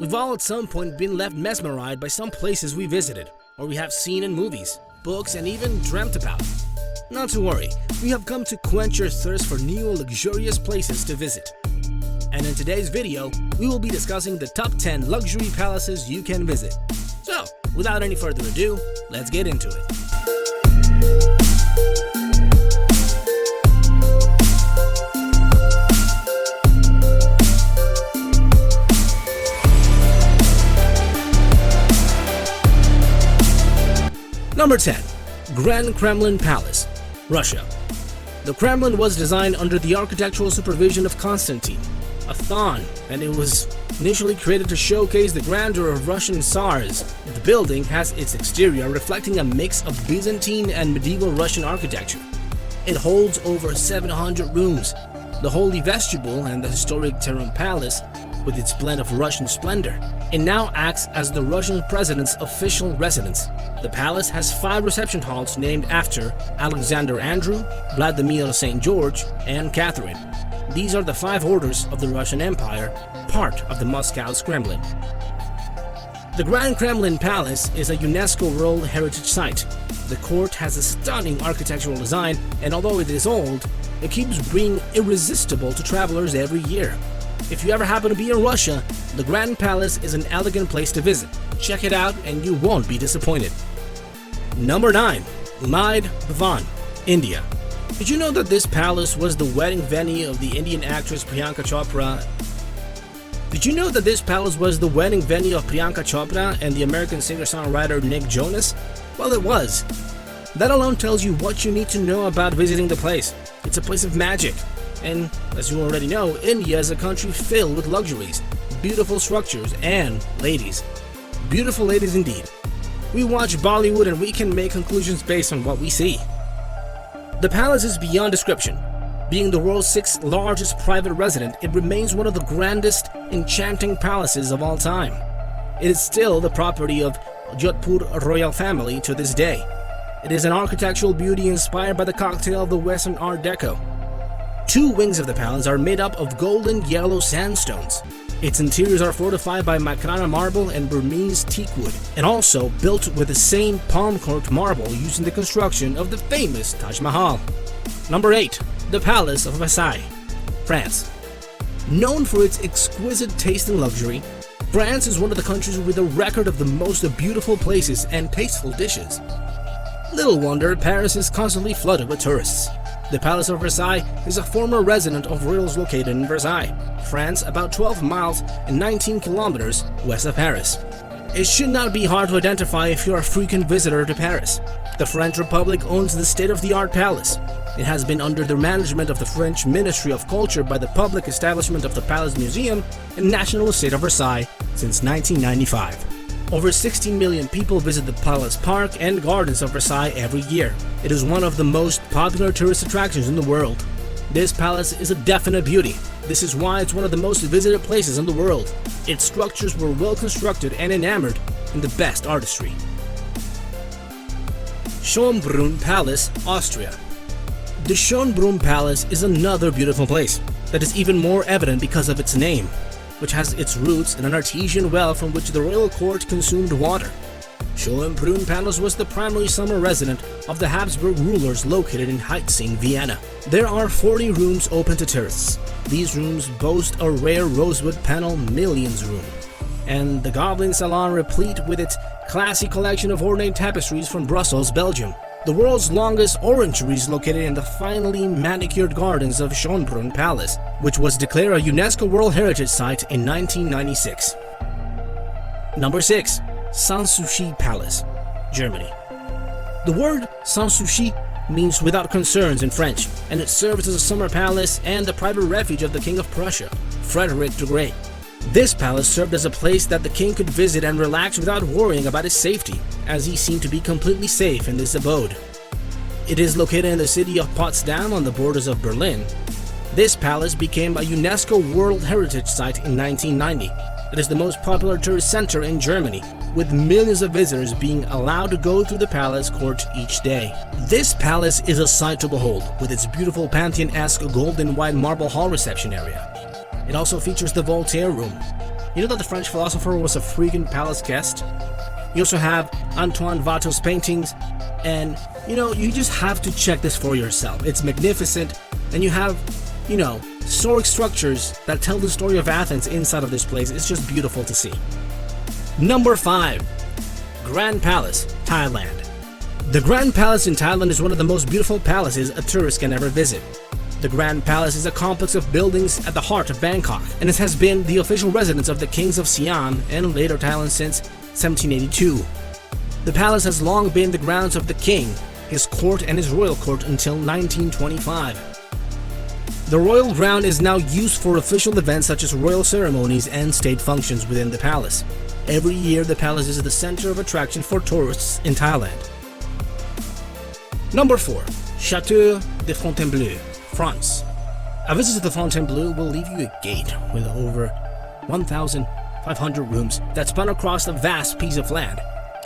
We've all at some point been left mesmerized by some places we visited, or we have seen in movies, books, and even dreamt about. Not to worry, we have come to quench your thirst for new luxurious places to visit. And in today's video, we will be discussing the top 10 luxury palaces you can visit. So, without any further ado, let's get into it. Number 10. Grand Kremlin Palace, Russia. The Kremlin was designed under the architectural supervision of Constantine, a Khan, and it was initially created to showcase the grandeur of Russian Tsars. The building has its exterior reflecting a mix of Byzantine and medieval Russian architecture. It holds over 700 rooms, the holy vestibule and the historic Terem Palace with its blend of Russian splendor. It now acts as the Russian president's official residence. The palace has 5 reception halls named after Alexander Andrew, Vladimir St. George, and Catherine. These are the 5 orders of the Russian Empire, part of the Moscow's Kremlin. The Grand Kremlin Palace is a UNESCO World Heritage Site. The court has a stunning architectural design, and although it is old, it keeps being irresistible to travelers every year. If you ever happen to be in Russia, the Grand Palace is an elegant place to visit. Check it out and you won't be disappointed. Number 9. Umaid Bhavan, India. Did you know that this palace was the wedding venue of the Indian actress Priyanka Chopra? Did you know that this palace was the wedding venue of Priyanka Chopra and the American singer-songwriter Nick Jonas? Well, it was. That alone tells you what you need to know about visiting the place. It's a place of magic. And, as you already know, India is a country filled with luxuries, beautiful structures, and ladies. Beautiful ladies indeed. We watch Bollywood and we can make conclusions based on what we see. The palace is beyond description. Being the world's 6th largest private residence, it remains one of the grandest, enchanting palaces of all time. It is still the property of Jodhpur royal family to this day. It is an architectural beauty inspired by the cocktail of the Western Art Deco. 2 wings of the palace are made up of golden yellow sandstones. Its interiors are fortified by Makrana marble and Burmese teakwood, and also built with the same palm-corked marble used in the construction of the famous Taj Mahal. Number 8. The Palace of Versailles, France. Known for its exquisite taste and luxury, France is one of the countries with a record of the most beautiful places and tasteful dishes. Little wonder Paris is constantly flooded with tourists. The Palace of Versailles is a former residence of royals located in Versailles, France, about 12 miles and 19 kilometers west of Paris. It should not be hard to identify if you're a frequent visitor to Paris. The French Republic owns the state-of-the-art palace. It has been under the management of the French Ministry of Culture by the public establishment of the Palace Museum and National Estate of Versailles since 1995. Over 16 million people visit the Palace Park and Gardens of Versailles every year. It is one of the most popular tourist attractions in the world. This palace is a definite beauty. This is why it's one of the most visited places in the world. Its structures were well constructed and enamored in the best artistry. Schönbrunn Palace, Austria. The Schönbrunn Palace is another beautiful place that is even more evident because of its name, which has its roots in an artesian well from which the royal court consumed water. Schönbrunn Palace was the primary summer residence of the Habsburg rulers located in Heitzing, Vienna. There are 40 rooms open to tourists. These rooms boast a rare rosewood panel millions room, and the Gobelin Salon replete with its classy collection of ornate tapestries from Brussels, Belgium. The world's longest orangery is located in the finely manicured gardens of Schönbrunn Palace, which was declared a UNESCO World Heritage Site in 1996. Number 6. Sanssouci Palace, Germany. The word Sanssouci means without concerns in French, and it serves as a summer palace and the private refuge of the King of Prussia, Frederick the Great. This palace served as a place that the king could visit and relax without worrying about his safety, as he seemed to be completely safe in this abode. It is located in the city of Potsdam on the borders of Berlin. This palace became a UNESCO World Heritage Site in 1990. It is the most popular tourist center in Germany, with millions of visitors being allowed to go through the palace court each day. This palace is a sight to behold, with its beautiful Pantheon-esque gold and white marble hall reception area. It also features the Voltaire Room, You know that the French philosopher was a frequent palace guest? You also have Antoine Watteau's paintings, and you just have to check this for yourself. It's magnificent, and you have, historic structures that tell the story of Athens inside of this place. It's just beautiful to see. Number 5. Grand Palace, Thailand. The Grand Palace in Thailand is one of the most beautiful palaces a tourist can ever visit. The Grand Palace is a complex of buildings at the heart of Bangkok, and it has been the official residence of the kings of Siam and later Thailand since 1782. The palace has long been the grounds of the king, his court and his royal court until 1925. The royal ground is now used for official events such as royal ceremonies and state functions within the palace. Every year, the palace is the center of attraction for tourists in Thailand. Number 4. Château de Fontainebleau, France. A visit to the Fontainebleau will leave you agape with over 1,500 rooms that span across a vast piece of land.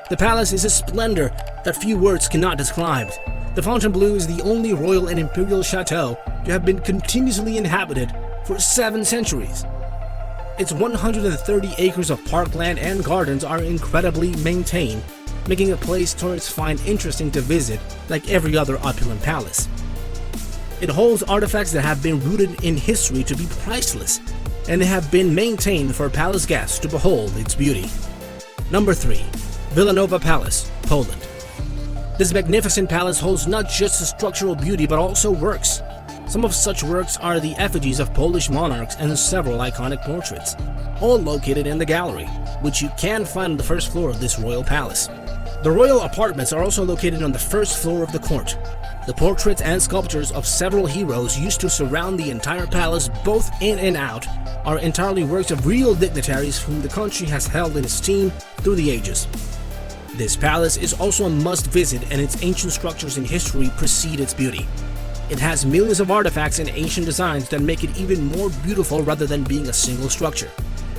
The palace is a splendor that few words cannot describe. The Fontainebleau is the only royal and imperial chateau to have been continuously inhabited for 7 centuries. Its 130 acres of parkland and gardens are incredibly maintained, making a place tourists find interesting to visit like every other opulent palace. It holds artifacts that have been rooted in history to be priceless, and they have been maintained for palace guests to behold its beauty. Number 3. Villanova Palace, Poland. This magnificent palace holds not just structural beauty but also works. Some of such works are the effigies of Polish monarchs and several iconic portraits, all located in the gallery, which you can find on the first floor of this royal palace. The royal apartments are also located on the first floor of the court. The portraits and sculptures of several heroes used to surround the entire palace, both in and out, are entirely works of real dignitaries whom the country has held in esteem through the ages. This palace is also a must-visit, and its ancient structures and history precede its beauty. It has millions of artifacts and ancient designs that make it even more beautiful rather than being a single structure.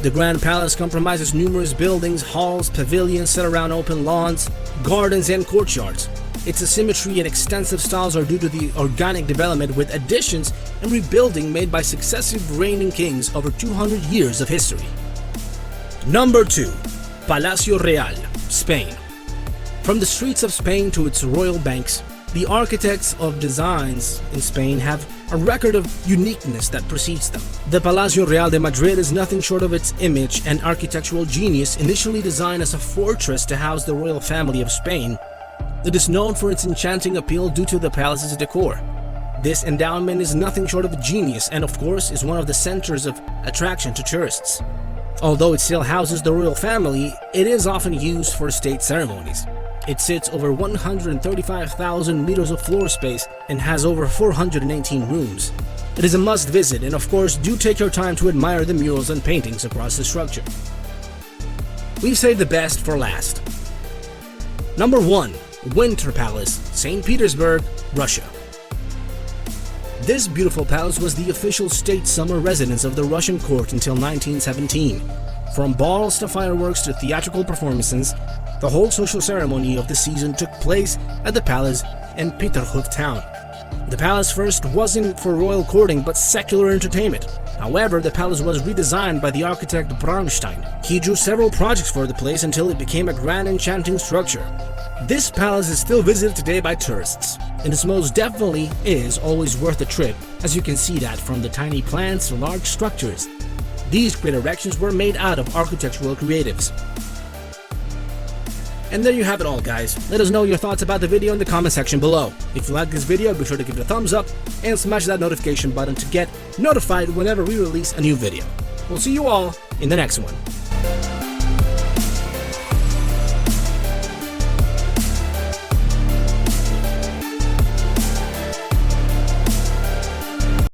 The Grand Palace comprises numerous buildings, halls, pavilions set around open lawns, gardens, and courtyards. Its symmetry and extensive styles are due to the organic development with additions and rebuilding made by successive reigning kings over 200 years of history. Number 2. Palacio Real, Spain. From the streets of Spain to its royal banks, the architects of designs in Spain have a record of uniqueness that precedes them. The Palacio Real de Madrid is nothing short of its image and architectural genius. Initially designed as a fortress to house the royal family of Spain, it is known for its enchanting appeal due to the palace's decor. This endowment is nothing short of genius and of course is one of the centers of attraction to tourists. Although it still houses the royal family, it is often used for state ceremonies. It sits over 135,000 meters of floor space and has over 418 rooms. It is a must visit, and of course do take your time to admire the murals and paintings across the structure. We've saved the best for last. Number 1. Winter Palace, St. Petersburg, Russia. This beautiful palace was the official state summer residence of the Russian court until 1917. From balls to fireworks to theatrical performances, the whole social ceremony of the season took place at the palace in Peterhof town. The palace first wasn't for royal courting but secular entertainment. However, the palace was redesigned by the architect Bronstein. He drew several projects for the place until it became a grand enchanting structure. This palace is still visited today by tourists, and it most definitely is always worth a trip, as you can see that from the tiny plants to large structures. These great erections were made out of architectural creatives. And there you have it all, guys. Let us know your thoughts about the video in the comment section below. If you like this video, be sure to give it a thumbs up and smash that notification button to get notified whenever we release a new video. We'll see you all in the next one.